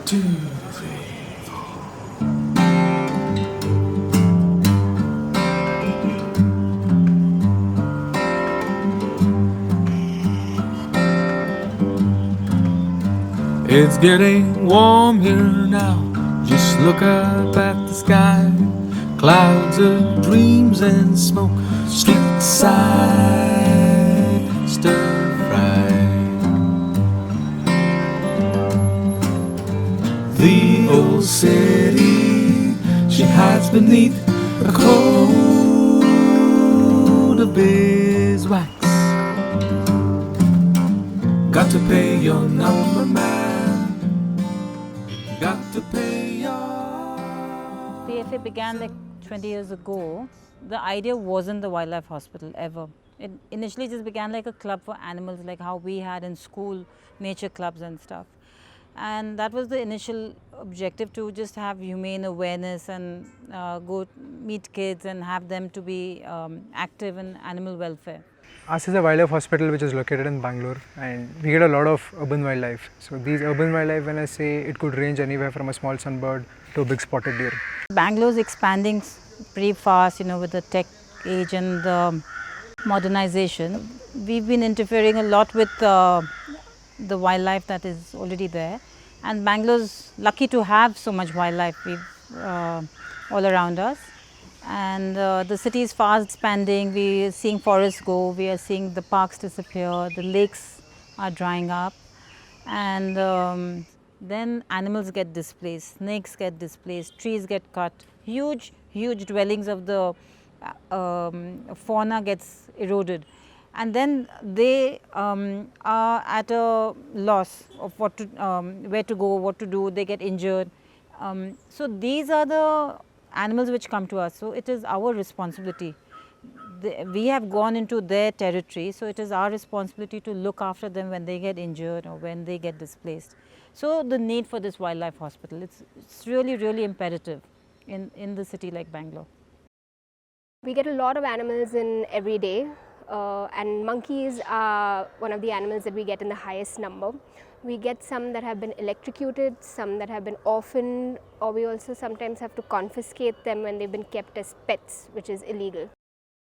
2, 3. It's getting warm here now. Just look up at the sky. Clouds of dreams and smoke. Street side stir fry. The old city, she hides beneath a coat of beeswax. Got to pay your number, man. Got to pay your... PFA began like 20 years ago. The idea wasn't the wildlife hospital ever. It initially just began like a club for animals, like how we had in school, nature clubs and stuff. And that was the initial objective, to just have humane awareness and go meet kids and have them to be active in animal welfare. Us is a wildlife hospital which is located in Bangalore, and we get a lot of urban wildlife. So these urban wildlife, when I say, it could range anywhere from a small sunbird to a big spotted deer. Bangalore is expanding pretty fast, with the tech age and the modernization. We've been interfering a lot with the wildlife that is already there, and Bangalore's lucky to have so much wildlife all around us. And the city is fast expanding. We are seeing forests go, we are seeing the parks disappear, the lakes are drying up, and then animals get displaced, snakes get displaced, trees get cut, huge dwellings of the fauna gets eroded, and then they are at a loss of what to, where to go, what to do. They get injured. So these are the animals which come to us. So it is our responsibility. We have gone into their territory, so it is our responsibility to look after them when they get injured or when they get displaced. So the need for this wildlife hospital, it's really imperative in the city like Bangalore. We get a lot of animals in every day, and monkeys are one of the animals that we get in the highest number. We get some that have been electrocuted, some that have been orphaned, or we also sometimes have to confiscate them when they've been kept as pets, which is illegal.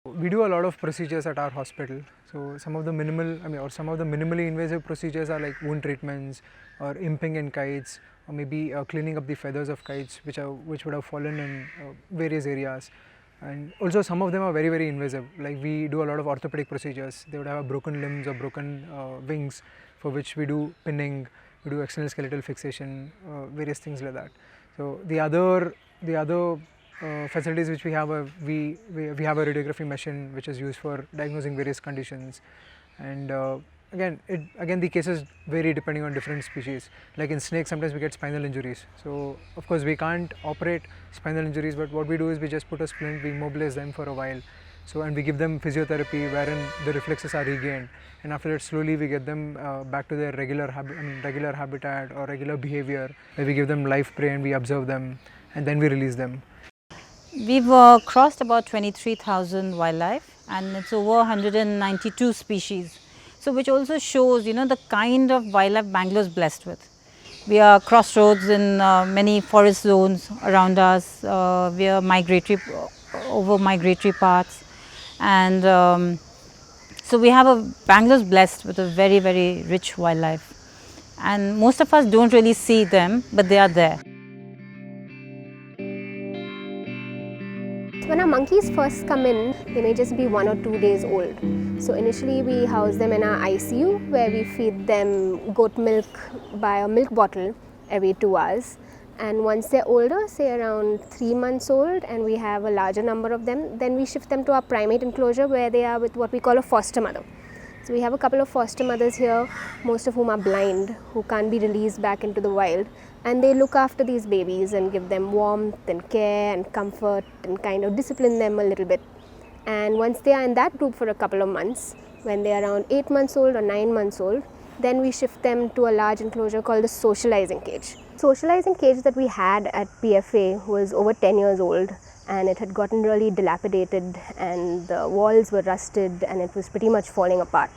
We do a lot of procedures at our hospital. So some of the minimally invasive procedures are like wound treatments, or imping in kites, or maybe cleaning up the feathers of kites which would have fallen in various areas. And also some of them are very invasive. Like we do a lot of orthopedic procedures. They would have broken limbs or broken wings, for which we do pinning, we do external skeletal fixation, various things like that. So the other facilities which we have, we have a radiography machine which is used for diagnosing various conditions. And again the cases vary depending on different species. Like in snakes, sometimes we get spinal injuries. So of course we can't operate spinal injuries, but what we do is we just put a splint, we immobilize them for a while. So, and we give them physiotherapy wherein the reflexes are regained, and after that slowly we get them back to their regular habitat or regular behavior, where we give them live prey and we observe them, and then we release them. We've crossed about 23,000 wildlife, and it's over 192 species. So which also shows, the kind of wildlife Bangalore is blessed with. We are crossroads in many forest zones around us. We are over migratory paths. And so we have Bangalore's blessed with a very rich wildlife, and most of us don't really see them, but they are there. When our monkeys first come in, they may just be 1 or 2 days old. So initially we house them in our ICU, where we feed them goat milk by a milk bottle every 2 hours. And once they're older, say around 3 months old, and we have a larger number of them, then we shift them to our primate enclosure, where they are with what we call a foster mother. So we have a couple of foster mothers here, most of whom are blind, who can't be released back into the wild, and they look after these babies and give them warmth and care and comfort and kind of discipline them a little bit. And once they are in that group for a couple of months, when they are around 8 months old or 9 months old, then we shift them to a large enclosure called the Socializing Cage. Socializing Cage that we had at PFA was over 10 years old, and it had gotten really dilapidated, and the walls were rusted, and it was pretty much falling apart.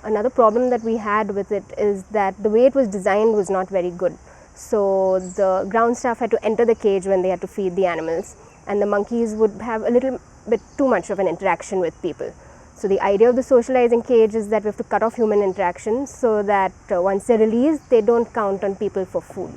Another problem that we had with it is that the way it was designed was not very good. So the ground staff had to enter the cage when they had to feed the animals, and the monkeys would have a little bit too much of an interaction with people. So the idea of the socializing cage is that we have to cut off human interaction so that once they're released, they don't count on people for food.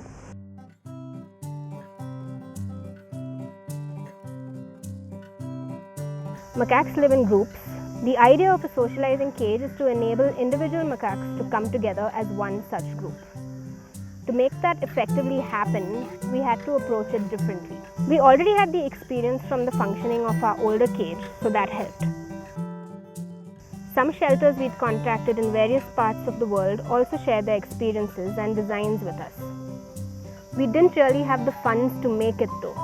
Macaques live in groups. The idea of a socializing cage is to enable individual macaques to come together as one such group. To make that effectively happen, we had to approach it differently. We already had the experience from the functioning of our older cage, so that helped. Some shelters we'd contacted in various parts of the world also shared their experiences and designs with us. We didn't really have the funds to make it though.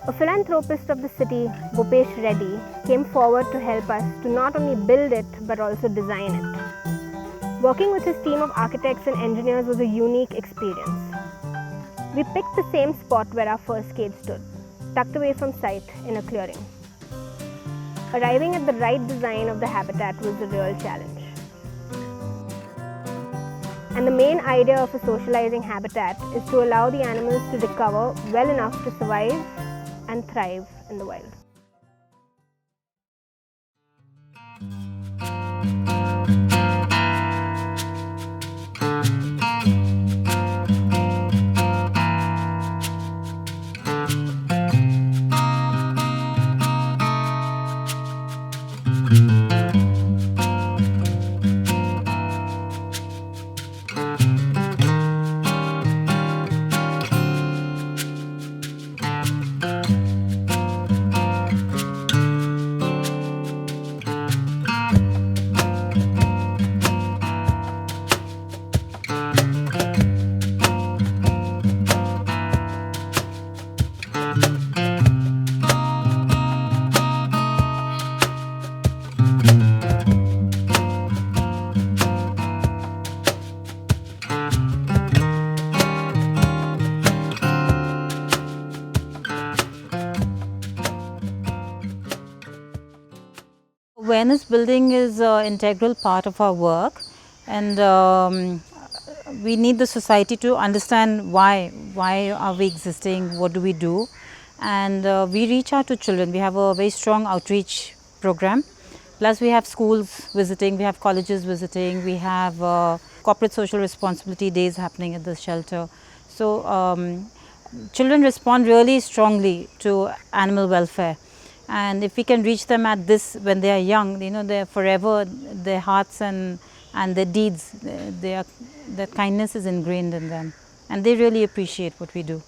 A philanthropist of the city, Bhupesh Reddy, came forward to help us to not only build it but also design it. Working with his team of architects and engineers was a unique experience. We picked the same spot where our first cage stood, tucked away from sight in a clearing. Arriving at the right design of the habitat was the real challenge. And the main idea of a socializing habitat is to allow the animals to recover well enough to survive and thrive in the wild. Awareness building is an integral part of our work, and we need the society to understand why are we existing, what do we do, and we reach out to children. We have a very strong outreach program, plus we have schools visiting, we have colleges visiting, we have corporate social responsibility days happening at the shelter. So children respond really strongly to animal welfare. And if we can reach them at this when they are young, you know, they're forever, their hearts and their deeds, that kindness is ingrained in them, and they really appreciate what we do.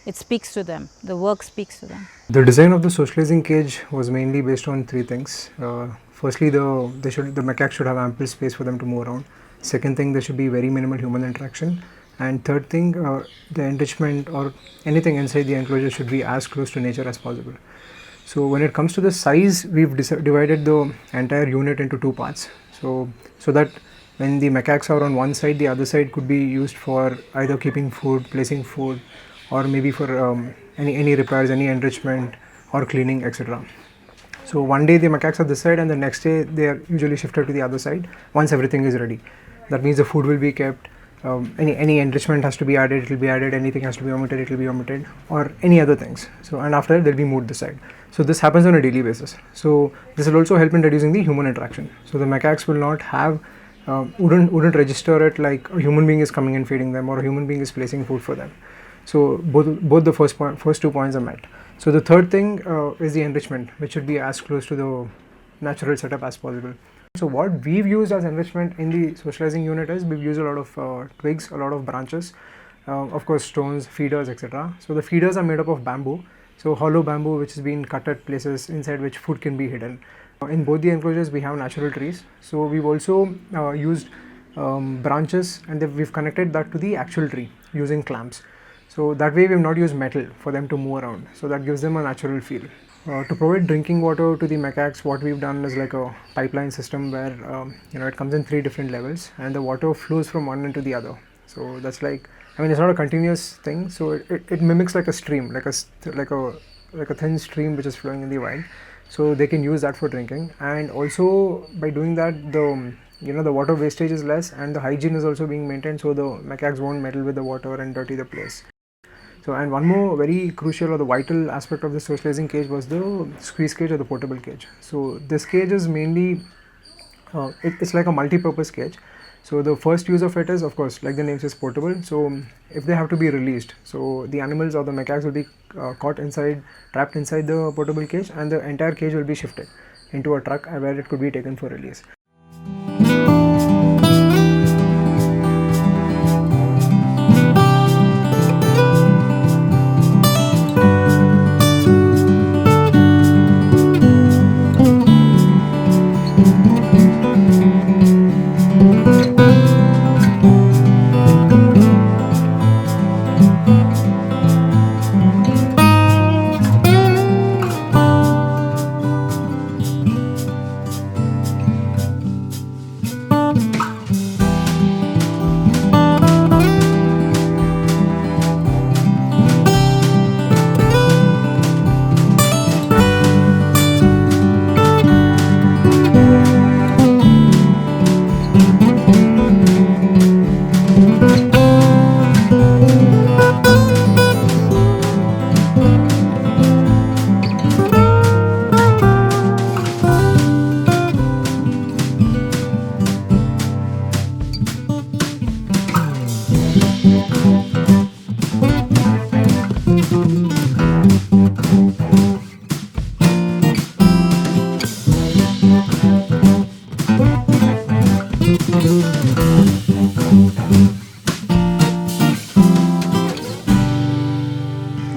It speaks to them, the work speaks to them. The design of the socializing cage was mainly based on three things. Firstly, the macaques should have ample space for them to move around. Second thing, there should be very minimal human interaction. And third thing, the enrichment or anything inside the enclosure should be as close to nature as possible. So when it comes to the size, we've divided the entire unit into two parts. So that when the macaques are on one side, the other side could be used for either keeping food, placing food, or maybe for any repairs, any enrichment or cleaning, etc. So one day the macaques are this side, and the next day they are usually shifted to the other side once everything is ready. That means the food will be kept. Any enrichment has to be added, it will be added, anything has to be omitted, it will be omitted, or any other things. So, and after that they'll be moved this side. So this happens on a daily basis. So this will also help in reducing the human interaction. So the macaques will not have, wouldn't register it like a human being is coming and feeding them or a human being is placing food for them. So both the first 2 points are met. So the third thing is the enrichment, which should be as close to the natural setup as possible. So what we've used as enrichment in the socializing unit is we've used a lot of twigs, a lot of branches, of course stones, feeders, etc. So the feeders are made up of bamboo, so hollow bamboo which has been cut at places inside which food can be hidden. In both the enclosures we have natural trees, so we've also used branches, and we've connected that to the actual tree using clamps. So that way we've not used metal for them to move around, so that gives them a natural feel. To provide drinking water to the macaques, what we've done is like a pipeline system where it comes in 3 different levels and the water flows from one end to the other. So that's like, I mean, it's not a continuous thing, so it mimics like a stream, like a thin stream which is flowing in the wild. So they can use that for drinking, and also by doing that the water wastage is less and the hygiene is also being maintained, so the macaques won't meddle with the water and dirty the place. So, and one more very crucial or the vital aspect of the socializing cage was the squeeze cage or the portable cage. So this cage is mainly it's like a multi-purpose cage. So the first use of it is, of course, like the name says, portable. So if they have to be released, so the animals or the macaques will be trapped inside the portable cage, and the entire cage will be shifted into a truck where it could be taken for release.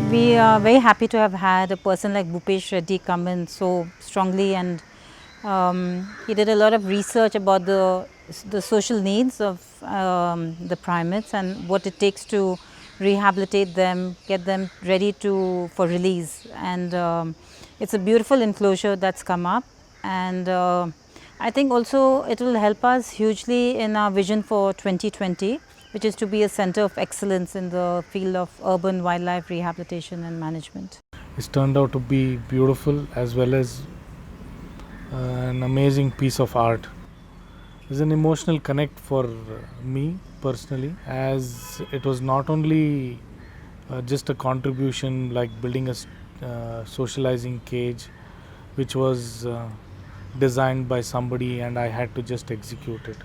We are very happy to have had a person like Bhupesh Reddy come in so strongly, and he did a lot of research about the social needs of the primates and what it takes to rehabilitate them, get them ready for release. And it's a beautiful enclosure that's come up, and I think also it will help us hugely in our vision for 2020, which is to be a center of excellence in the field of urban wildlife rehabilitation and management. It's turned out to be beautiful as well as an amazing piece of art. There's an emotional connect for me personally, as it was not only just a contribution like building a socializing cage, which was designed by somebody and I had to just execute it.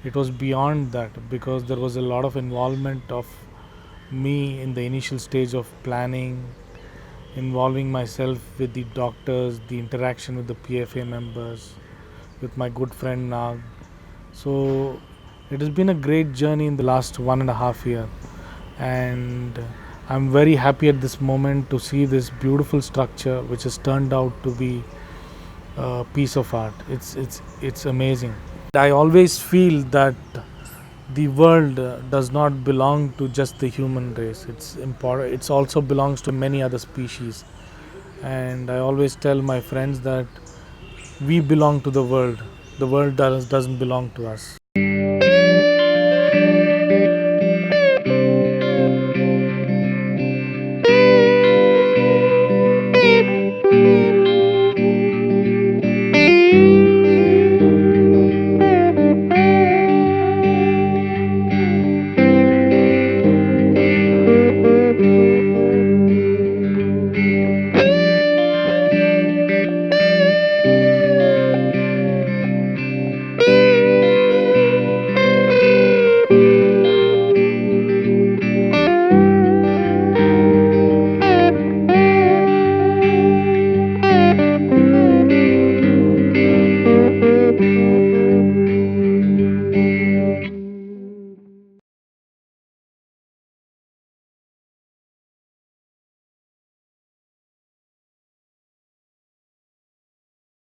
It was beyond that, because there was a lot of involvement of me in the initial stage of planning, involving myself with the doctors, the interaction with the PFA members, with my good friend Nag. So it has been a great journey in the last 1.5 years, and I'm very happy at this moment to see this beautiful structure which has turned out to be a piece of art. It's amazing. I always feel that the world does not belong to just the human race. It's important. It also belongs to many other species, and I always tell my friends that we belong to the world. The world doesn't belong to us.